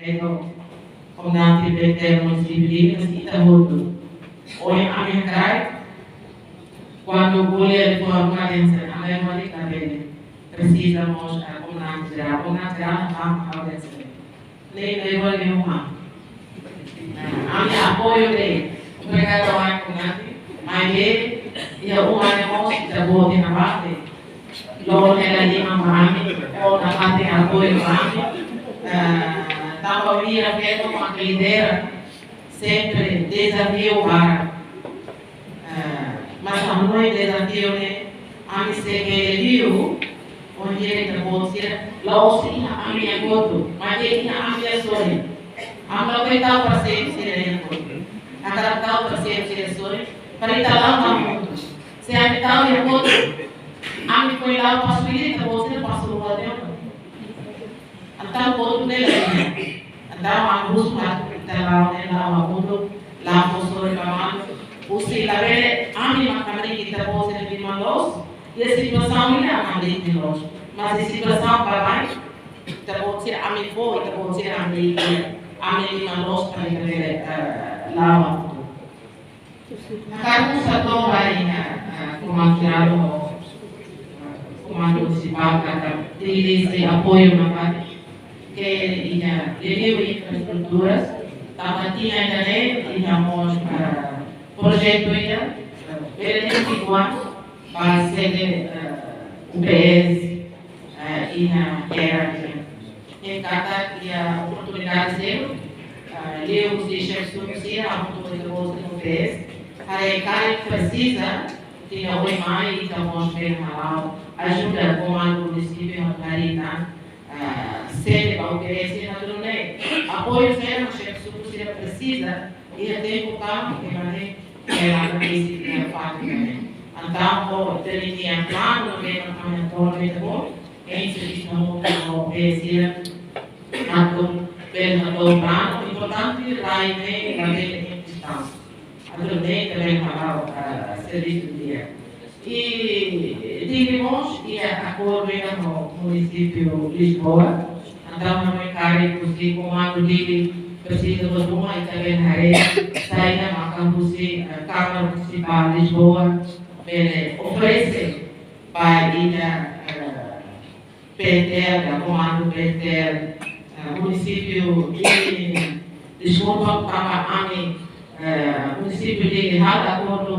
Feto, comandante do município de Hotu. Hoje, a minha cara, quando o goleiro for uma densa, a memória também precisa mostrar comandante geral não está a densa. Nem levou nenhuma. A minha apoio dele, obrigado ao comandante, mas ele e a uma negócio da boa de Navate, logo ela de Mamami, ou na parte apoio Mamami. Estava via Feto com a Lidera, sempre desafio para. Mas não é desafio, né? A mim se viu, onde ele pode ser, lá sim a minha Hotu, mas ele tinha a minha sonha. A minha coitada para ser Hotu. A capital para ser sonha, para ir lá no mundo. Se a capital é Hotu, a minha foi lá para subir, pode ser para subir lá dentro. Então, Hotu dele, então a luz para lá o mundo, lá postou o caminho, Husi la vede anima também que está posando de malos e a situação não é a de nós, mas a situação para lá está posando a mim foi, está posando a mim de malos para ver lá o na casa só vai comando municipal para dirigir apoio na parte que ele infraestruturas, estava tinha ainda e chamamos projeto ainda, ele tem 5 anos, para ser UPS e na guerra. Em cada a oportunidade zero, eu os chefes do museu, a oportunidade do UPS, para cada precisa, tinha o EMAI e estamos vendo lá, ajuda o comando do município a Marina, sede para o UPS, apoio zero, o chefe do museu precisa, e tem o carro que vai era esse fato também. Então, ele tinha plano no meio do caminho, em serviço no obedecer, pelo plano, importante lá e vem a ver distância. Atualmente, também falar o serviço do dia. E tivemos e acordo no município de Lisboa, então, não é caro, que o comando Dili Presiza e também na rede, saída na Husi, Câmara Municipal de Lisboa, oferece para ir PTL, comando PTL, município de Lisboa, para a município de Lidera, acordo